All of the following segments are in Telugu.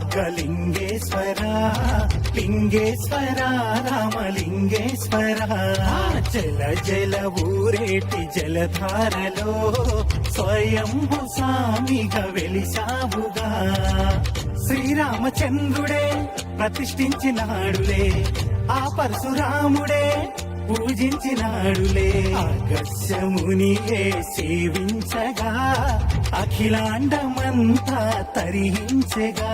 బుగ్గలింగేశ్వర లింగేశ్వర రామలింగేశ్వర జల జల ఊరేటి జలధారలో స్వయంభు స్వామిగా వెలిసావుగా శ్రీరామచంద్రుడే ప్రతిష్ఠించినాడులే ఆ పరశురాముడే పూజించినాడులే అగస్యమునియే సేవించగా అఖిలాండమంతా తరించగా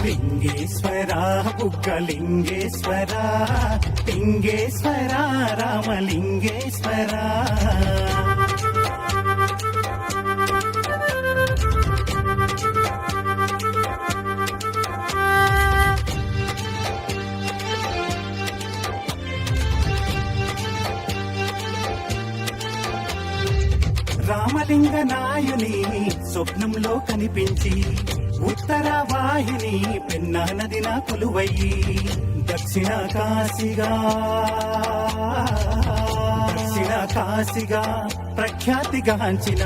లింగేశ్వర బుగ్గలింగేశ్వర లింగేశ్వర రామలింగేశ్వర రామలింగ నాయుని స్వప్నంలో కనిపించి ఉత్తర వాహిని పెన్నా నదిన కొలువయ్యి దక్షిణ కాశీగా ప్రఖ్యాతిగాంచిన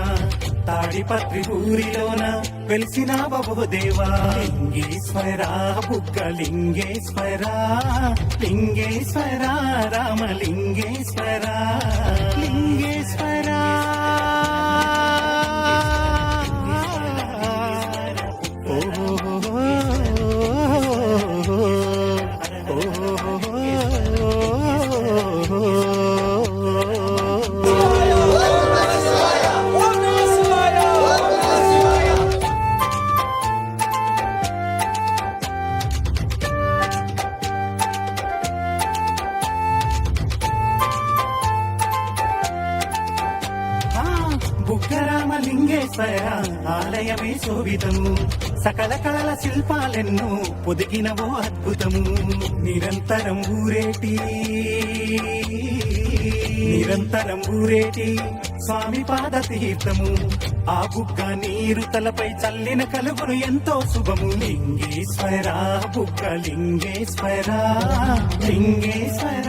తాడిపత్రి ఊరిలోన వెలిసిన బహుదేవా లింగేశ్వర బుగ్గలింగేశ్వర లింగేశ్వర రామలింగేశ్వర లింగేశ్వర బుగ్గరామలింగేశ్వర ఆలయమే శోభితము సకల కళల శిల్పాలెన్నో పొదిగినవో అద్భుతము నిరంతరం ఊరేటి స్వామి పాద తీర్థము ఆ బుగ్గ నీరు తలపై చల్లిన కలుగును ఎంతో శుభము లింగేశ్వర బుగ్గలింగేశ్వర లింగేశ్వర